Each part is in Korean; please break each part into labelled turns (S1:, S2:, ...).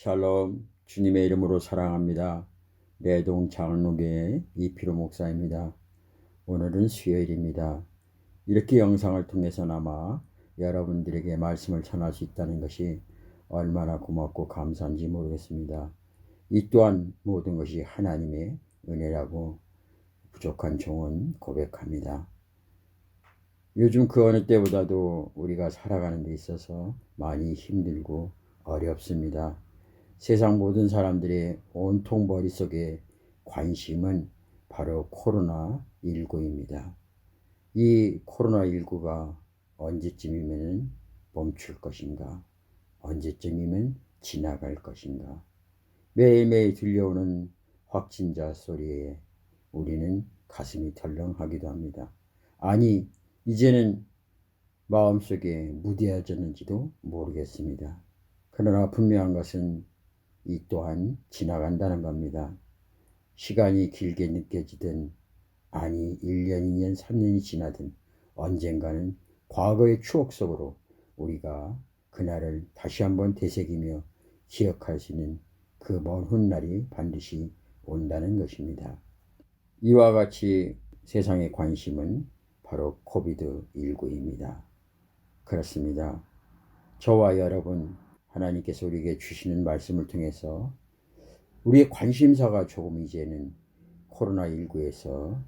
S1: 샬롬, 주님의 이름으로 사랑합니다. 내동 장로교회 이필호 목사입니다. 오늘은 수요일입니다. 이렇게 영상을 통해서나마 여러분들에게 말씀을 전할 수 있다는 것이 얼마나 고맙고 감사한지 모르겠습니다. 이 또한 모든 것이 하나님의 은혜라고 부족한 종은 고백합니다. 요즘 그 어느 때보다도 우리가 살아가는 데 있어서 많이 힘들고 어렵습니다. 세상 모든 사람들의 온통 머릿속에 관심은 바로 코로나19입니다. 이 코로나19가 언제쯤이면 멈출 것인가? 언제쯤이면 지나갈 것인가? 매일매일 들려오는 확진자 소리에 우리는 가슴이 덜렁하기도 합니다. 아니, 이제는 마음속에 무뎌졌는지도 모르겠습니다. 그러나 분명한 것은 이 또한 지나간다는 겁니다. 시간이 길게 느껴지든 아니 1년, 2년, 3년이 지나든 언젠가는 과거의 추억 속으로 우리가 그날을 다시 한번 되새기며 기억할 수 있는 그 먼 훗날이 반드시 온다는 것입니다. 이와 같이 세상의 관심은 바로 코비드19입니다. 그렇습니다. 저와 여러분, 하나님께서 우리에게 주시는 말씀을 통해서 우리의 관심사가 조금 이제는 코로나19에서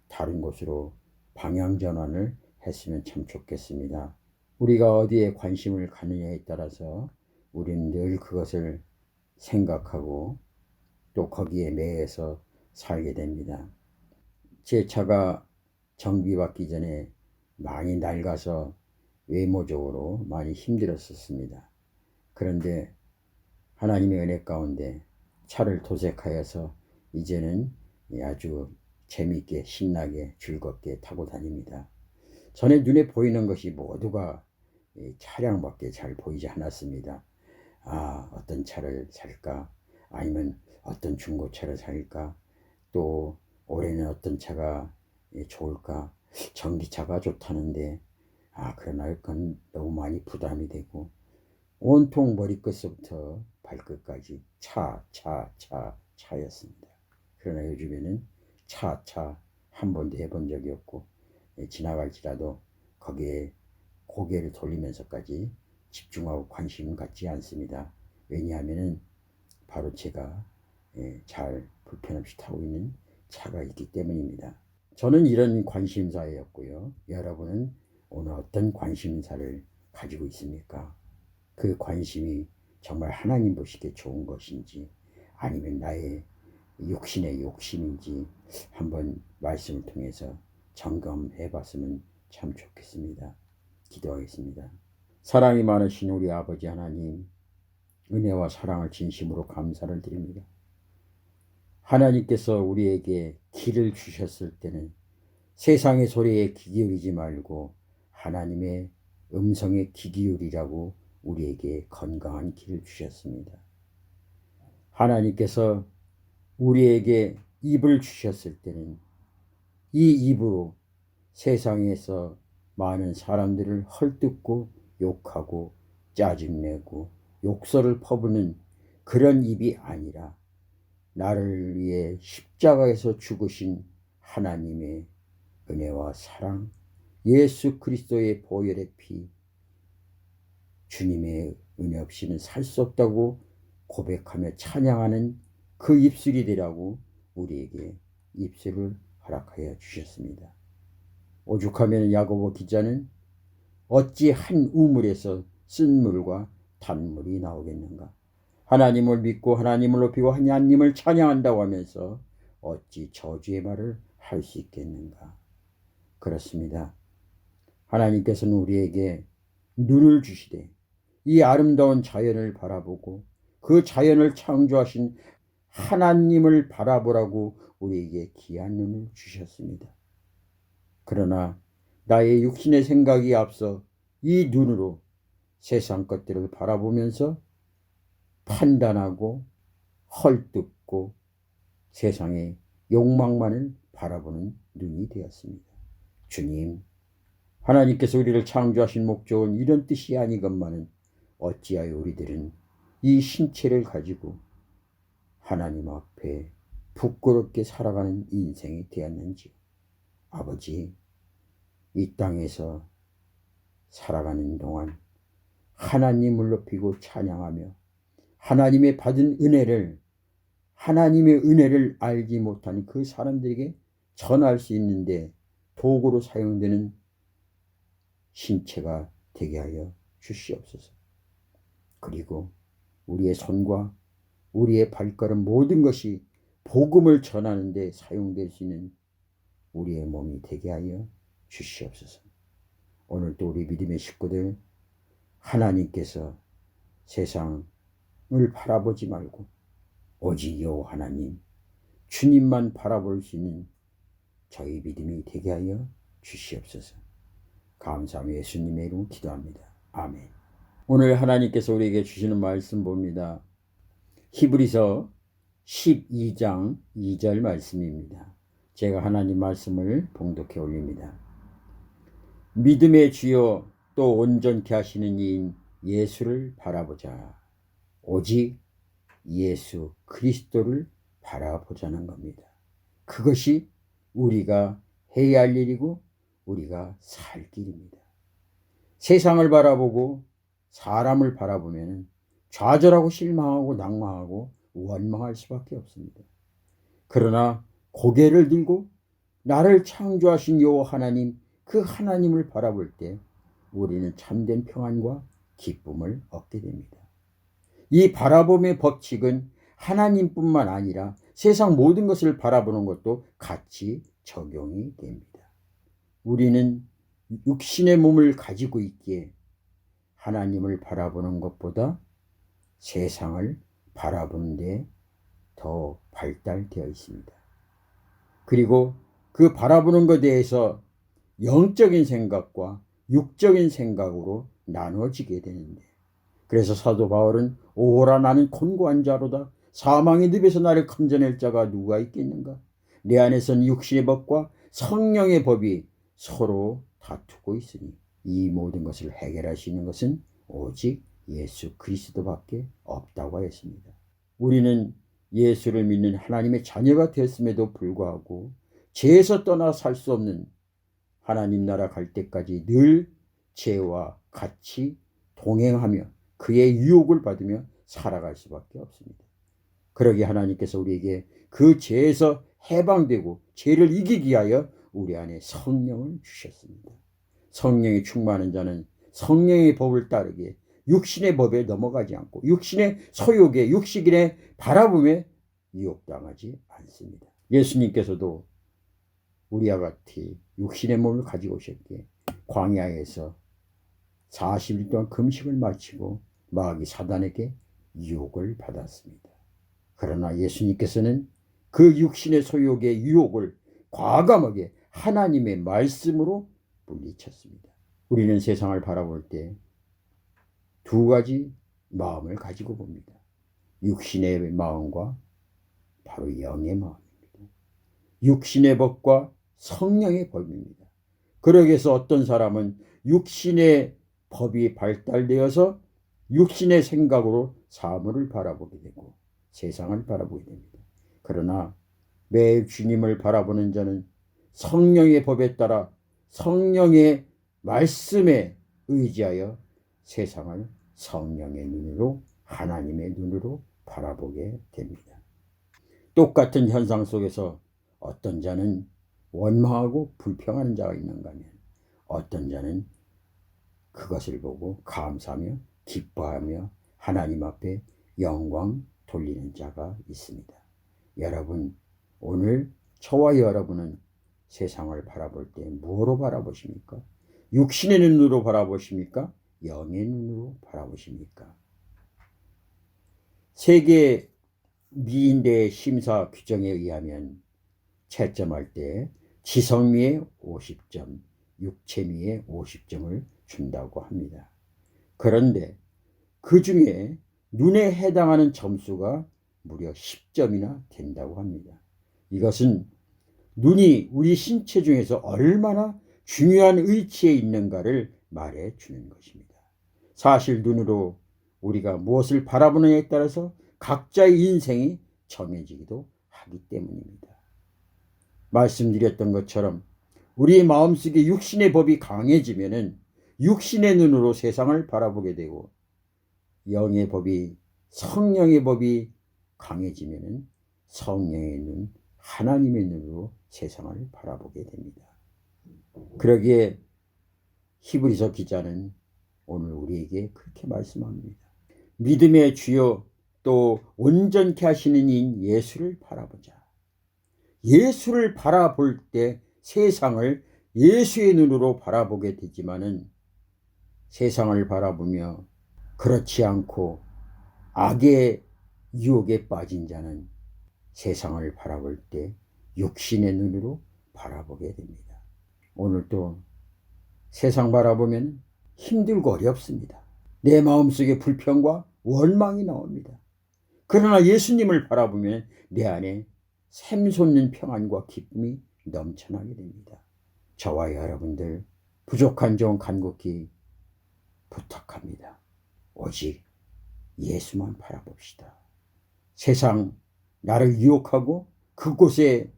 S1: 다른 곳으로 방향전환을 했으면 참 좋겠습니다. 우리가 어디에 관심을 가느냐에 따라서 우리는 늘 그것을 생각하고 또 거기에 매여서 살게 됩니다. 제 차가 정비받기 전에 많이 낡아서 외모적으로 많이 힘들었었습니다. 그런데 하나님의 은혜 가운데 차를 도색하여서 이제는 아주 재미있게 신나게 즐겁게 타고 다닙니다. 전에 눈에 보이는 것이 모두가 차량밖에 잘 보이지 않았습니다. 어떤 차를 살까? 아니면 어떤 중고차를 살까? 또 올해는 어떤 차가 좋을까? 전기차가 좋다는데 그러나 그건 너무 많이 부담이 되고 온통 머리끝부터 발끝까지 차였습니다. 그러나 요즘에는 차 한 번도 해본 적이 없고 지나갈지라도 거기에 고개를 돌리면서까지 집중하고 관심을 갖지 않습니다. 왜냐하면 바로 제가 잘 불편 없이 타고 있는 차가 있기 때문입니다. 저는 이런 관심사였고요. 여러분은 오늘 어떤 관심사를 가지고 있습니까? 그 관심이 정말 하나님 보시기에 좋은 것인지 아니면 나의 육신의 욕심인지 한번 말씀을 통해서 점검해 봤으면 참 좋겠습니다. 기도하겠습니다. 사랑이 많으신 우리 아버지 하나님, 은혜와 사랑을 진심으로 감사를 드립니다. 하나님께서 우리에게 길을 주셨을 때는 세상의 소리에 귀 기울이지 말고 하나님의 음성에 귀 기울이라고 우리에게 건강한 길을 주셨습니다. 하나님께서 우리에게 입을 주셨을 때는 이 입으로 세상에서 많은 사람들을 헐뜯고 욕하고 짜증내고 욕설을 퍼부는 그런 입이 아니라 나를 위해 십자가에서 죽으신 하나님의 은혜와 사랑, 예수 그리스도의 보혈의 피, 주님의 은혜 없이는 살 수 없다고 고백하며 찬양하는 그 입술이 되라고 우리에게 입술을 허락하여 주셨습니다. 오죽하면 야고보 기자는 어찌 한 우물에서 쓴물과 단물이 나오겠는가? 하나님을 믿고 하나님을 높이고 하나님을 찬양한다고 하면서 어찌 저주의 말을 할 수 있겠는가? 그렇습니다. 하나님께서는 우리에게 눈을 주시되 이 아름다운 자연을 바라보고 그 자연을 창조하신 하나님을 바라보라고 우리에게 귀한 눈을 주셨습니다. 그러나 나의 육신의 생각이 앞서 이 눈으로 세상 것들을 바라보면서 판단하고 헐뜯고 세상의 욕망만을 바라보는 눈이 되었습니다. 주님, 하나님께서 우리를 창조하신 목적은 이런 뜻이 아니건만은 어찌하여 우리들은 이 신체를 가지고 하나님 앞에 부끄럽게 살아가는 인생이 되었는지, 아버지, 이 땅에서 살아가는 동안 하나님을 높이고 찬양하며 하나님의 받은 은혜를, 하나님의 은혜를 알지 못하는 그 사람들에게 전할 수 있는데 도구로 사용되는 신체가 되게 하여 주시옵소서. 그리고 우리의 손과 우리의 발걸음 모든 것이 복음을 전하는 데 사용될 수 있는 우리의 몸이 되게 하여 주시옵소서. 오늘도 우리 믿음의 식구들, 하나님께서 세상을 바라보지 말고 오직 여호와 하나님, 주님만 바라볼 수 있는 저희 믿음이 되게 하여 주시옵소서. 감사하며 예수님의 이름으로 기도합니다. 아멘. 오늘 하나님께서 우리에게 주시는 말씀 봅니다. 히브리서 12장 2절 말씀입니다. 제가 하나님 말씀을 봉독해 올립니다. 믿음의 주요 또 온전케 하시는 이인 예수를 바라보자. 오직 예수 그리스도를 바라보자는 겁니다. 그것이 우리가 해야 할 일이고 우리가 살 길입니다. 세상을 바라보고 사람을 바라보면 좌절하고 실망하고 낭망하고 원망할 수밖에 없습니다. 그러나 고개를 들고 나를 창조하신 여호와 하나님, 그 하나님을 바라볼 때 우리는 참된 평안과 기쁨을 얻게 됩니다. 이 바라봄의 법칙은 하나님뿐만 아니라 세상 모든 것을 바라보는 것도 같이 적용이 됩니다. 우리는 육신의 몸을 가지고 있기에 하나님을 바라보는 것보다 세상을 바라보는 데 더 발달되어 있습니다. 그리고 그 바라보는 것에 대해서 영적인 생각과 육적인 생각으로 나누어지게 되는데, 그래서 사도 바울은 오호라 나는 곤고한 자로다. 사망의 늪에서 나를 건져낼 자가 누가 있겠는가. 내 안에선 육신의 법과 성령의 법이 서로 다투고 있으니 이 모든 것을 해결할 수 있는 것은 오직 예수 그리스도밖에 없다고 하였습니다. 우리는 예수를 믿는 하나님의 자녀가 되었음에도 불구하고 죄에서 떠나 살 수 없는, 하나님 나라 갈 때까지 늘 죄와 같이 동행하며 그의 유혹을 받으며 살아갈 수밖에 없습니다. 그러기에 하나님께서 우리에게 그 죄에서 해방되고 죄를 이기기 위하여 우리 안에 성령을 주셨습니다. 성령이 충만한 자는 성령의 법을 따르기에 육신의 법에 넘어가지 않고 육신의 소욕에 육신의 바라봄에 유혹당하지 않습니다. 예수님께서도 우리와 같이 육신의 몸을 가지고 오셨기에 광야에서 40일 동안 금식을 마치고 마귀 사단에게 유혹을 받았습니다. 그러나 예수님께서는 그 육신의 소욕의 유혹을 과감하게 하나님의 말씀으로 물리쳤습니다. 우리는 세상을 바라볼 때 두 가지 마음을 가지고 봅니다. 육신의 마음과 바로 영의 마음입니다. 육신의 법과 성령의 법입니다. 그러기 위해서 어떤 사람은 육신의 법이 발달되어서 육신의 생각으로 사물을 바라보게 되고 세상을 바라보게 됩니다. 그러나 매일 주님을 바라보는 자는 성령의 법에 따라 성령의 말씀에 의지하여 세상을 성령의 눈으로, 하나님의 눈으로 바라보게 됩니다. 똑같은 현상 속에서 어떤 자는 원망하고 불평하는 자가 있는가 하면 어떤 자는 그것을 보고 감사하며 기뻐하며 하나님 앞에 영광 돌리는 자가 있습니다. 여러분, 오늘 저와 여러분은 세상을 바라볼 때 무엇으로 바라보십니까? 육신의 눈으로 바라보십니까? 영의 눈으로 바라보십니까? 세계 미인대 심사 규정에 의하면 채점할 때 지성미에 50점, 육체미에 50점을 준다고 합니다. 그런데 그 중에 눈에 해당하는 점수가 무려 10점이나 된다고 합니다. 이것은 눈이 우리 신체 중에서 얼마나 중요한 위치에 있는가를 말해 주는 것입니다. 사실 눈으로 우리가 무엇을 바라보느냐에 따라서 각자의 인생이 정해지기도 하기 때문입니다. 말씀드렸던 것처럼 우리의 마음속에 육신의 법이 강해지면은 육신의 눈으로 세상을 바라보게 되고, 영의 법이, 성령의 법이 강해지면은 성령의 눈, 하나님의 눈으로 세상을 바라보게 됩니다. 그러기에 히브리서 기자는 오늘 우리에게 그렇게 말씀합니다. 믿음의 주요 또 온전케 하시는 이인 예수를 바라보자. 예수를 바라볼 때 세상을 예수의 눈으로 바라보게 되지만은, 세상을 바라보며 그렇지 않고 악의 유혹에 빠진 자는 세상을 바라볼 때 육신의 눈으로 바라보게 됩니다. 오늘도 세상 바라보면 힘들고 어렵습니다. 내 마음속에 불평과 원망이 나옵니다. 그러나 예수님을 바라보면 내 안에 샘솟는 평안과 기쁨이 넘쳐나게 됩니다. 저와 여러분들 부족한 종 간곡히 부탁합니다. 오직 예수만 바라봅시다. 세상 나를 유혹하고 그곳에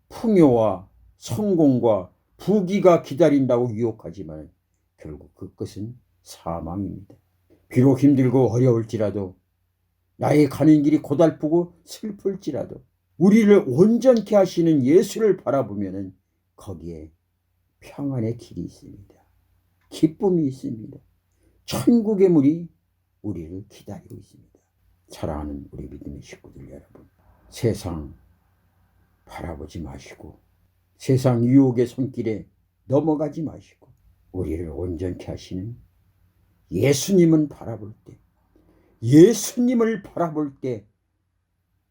S1: 풍요와 성공과 부귀가 기다린다고 유혹하지만 결국 그것은 사망입니다. 비록 힘들고 어려울지라도, 나의 가는 길이 고달프고 슬플지라도 우리를 온전케 하시는 예수를 바라보면 거기에 평안의 길이 있습니다. 기쁨이 있습니다. 천국의 문이 우리를 기다리고 있습니다. 사랑하는 우리 믿음의 식구들 여러분, 세상 바라보지 마시고 세상 유혹의 손길에 넘어가지 마시고 우리를 온전케 하시는 예수님은 바라볼 때, 예수님을 바라볼 때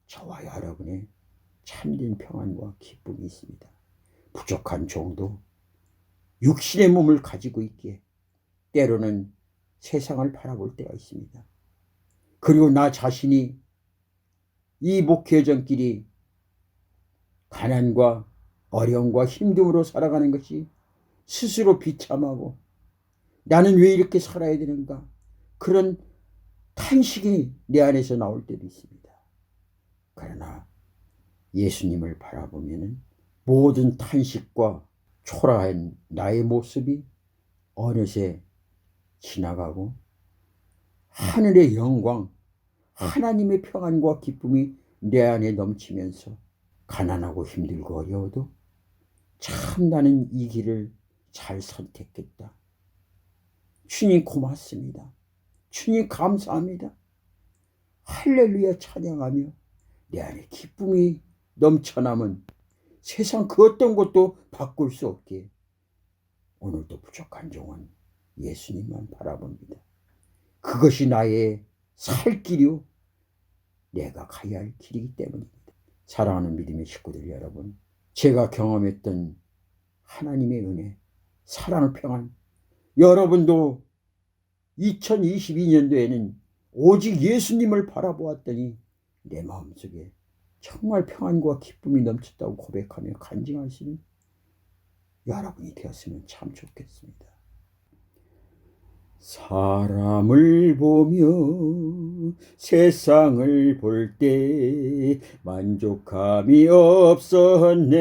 S1: 저와 여러분의 참된 평안과 기쁨이 있습니다. 부족한 종도 육신의 몸을 가지고 있기에 때로는 세상을 바라볼 때가 있습니다. 그리고 나 자신이 이 목회전길이 가난과 어려움과 힘듦으로 살아가는 것이 스스로 비참하고 나는 왜 이렇게 살아야 되는가, 그런 탄식이 내 안에서 나올 때도 있습니다. 그러나 예수님을 바라보면 모든 탄식과 초라한 나의 모습이 어느새 지나가고 하늘의 영광, 하나님의 평안과 기쁨이 내 안에 넘치면서 가난하고 힘들고 어려워도 참 나는 이 길을 잘 선택했다. 주님 고맙습니다. 주님 감사합니다. 할렐루야 찬양하며 내 안에 기쁨이 넘쳐나면 세상 그 어떤 것도 바꿀 수 없기에 오늘도 부족한 종은 예수님만 바라봅니다. 그것이 나의 살 길이요 내가 가야 할 길이기 때문입니다. 사랑하는 믿음의 식구들 여러분, 제가 경험했던 하나님의 은혜, 사랑, 평안, 여러분도 2022년도에는 오직 예수님을 바라보았더니 내 마음속에 정말 평안과 기쁨이 넘쳤다고 고백하며 간증하시는 여러분이 되었으면 참 좋겠습니다. 사람을 보며 세상을 볼 때 만족함이 없었네.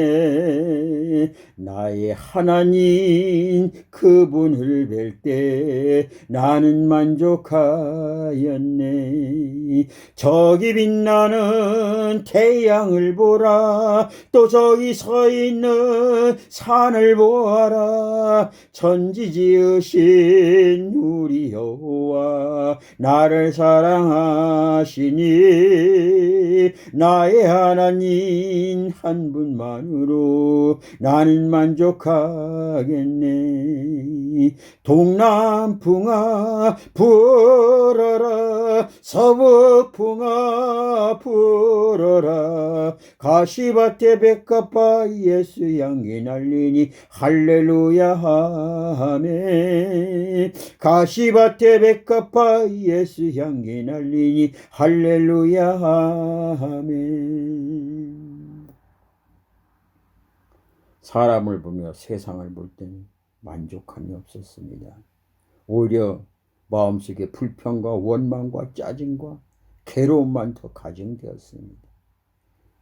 S1: 나의 하나님 그분을 뵐 때 나는 만족하였네. 저기 빛나는 태양을 보라, 또 저기 서 있는 산을 보아라. 천지 지으신 우리 여호와 나를 사랑하시니 나의 하나님 한 분만으로 나는 만족하겠네. 동남풍아 불어라, 서북풍아 불어라. 가시밭에 백합화 예수 향기 날리니 할렐루야 아멘. 가시밭에 백합화 예수 향기 날리니 할렐루야 아멘. 사람을 보며 세상을 볼 때는 만족함이 없었습니다. 오히려 마음속에 불평과 원망과 짜증과 괴로움만 더 가중되었습니다.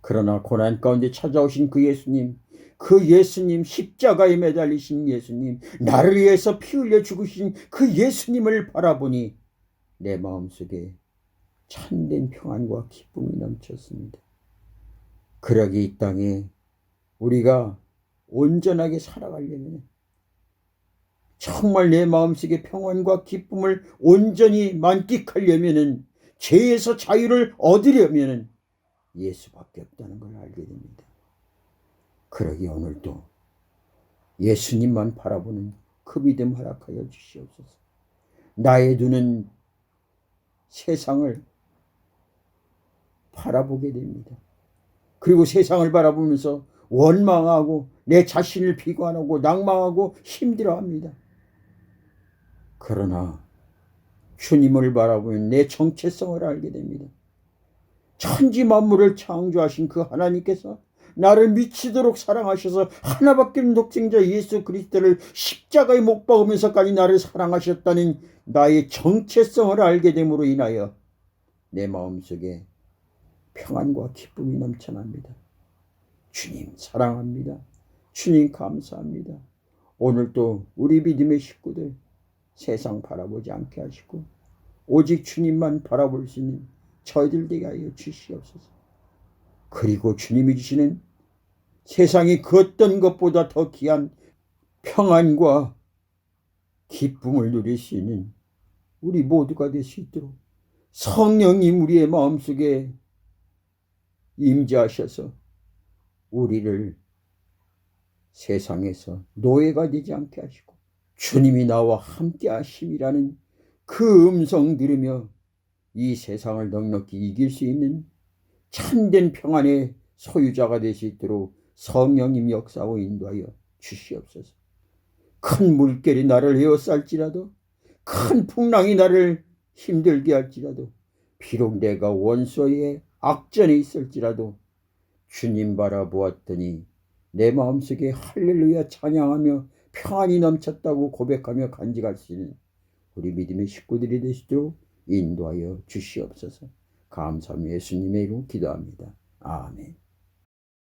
S1: 그러나 고난 가운데 찾아오신 그 예수님, 십자가에 매달리신 예수님, 나를 위해서 피 흘려 죽으신 그 예수님을 바라보니 내 마음속에 참된 평안과 기쁨이 넘쳤습니다. 그러기 이 땅에 우리가 온전하게 살아가려면, 정말 내 마음속에 평안과 기쁨을 온전히 만끽하려면, 죄에서 자유를 얻으려면 예수밖에 없다는 걸 알게 됩니다. 그러기 오늘도 예수님만 바라보는 그 믿음 허락하여 주시옵소서. 나의 눈은 세상을 바라보게 됩니다. 그리고 세상을 바라보면서 원망하고 내 자신을 비관하고 낭망하고 힘들어합니다. 그러나 주님을 바라보면 내 정체성을 알게 됩니다. 천지 만물을 창조하신 그 하나님께서 나를 미치도록 사랑하셔서 하나밖에 없는 독생자 예수 그리스도를 십자가에 못 박으면서까지 나를 사랑하셨다는 나의 정체성을 알게 됨으로 인하여 내 마음속에 평안과 기쁨이 넘쳐납니다. 주님 사랑합니다. 주님 감사합니다. 오늘도 우리 믿음의 식구들 세상 바라보지 않게 하시고 오직 주님만 바라볼 수 있는 저희들 되게 하여 주시옵소서. 그리고 주님이 주시는 세상이 그 어떤 것보다 더 귀한 평안과 기쁨을 누릴 수 있는 우리 모두가 될 수 있도록 성령님 우리의 마음속에 임재하셔서 우리를 세상에서 노예가 되지 않게 하시고 주님이 나와 함께 하심이라는 그 음성 들으며 이 세상을 넉넉히 이길 수 있는 참된 평안의 소유자가 될 수 있도록 성령님 역사하고 인도하여 주시옵소서. 큰 물결이 나를 에워쌀지라도, 큰 풍랑이 나를 힘들게 할지라도, 비록 내가 원수의 악전에 있을지라도 주님 바라보았더니 내 마음속에 할렐루야 찬양하며 평안이 넘쳤다고 고백하며 간직할 수 있는 우리 믿음의 식구들이 되시도록 인도하여 주시옵소서. 감사하며 예수님의 이름으로 기도합니다. 아멘.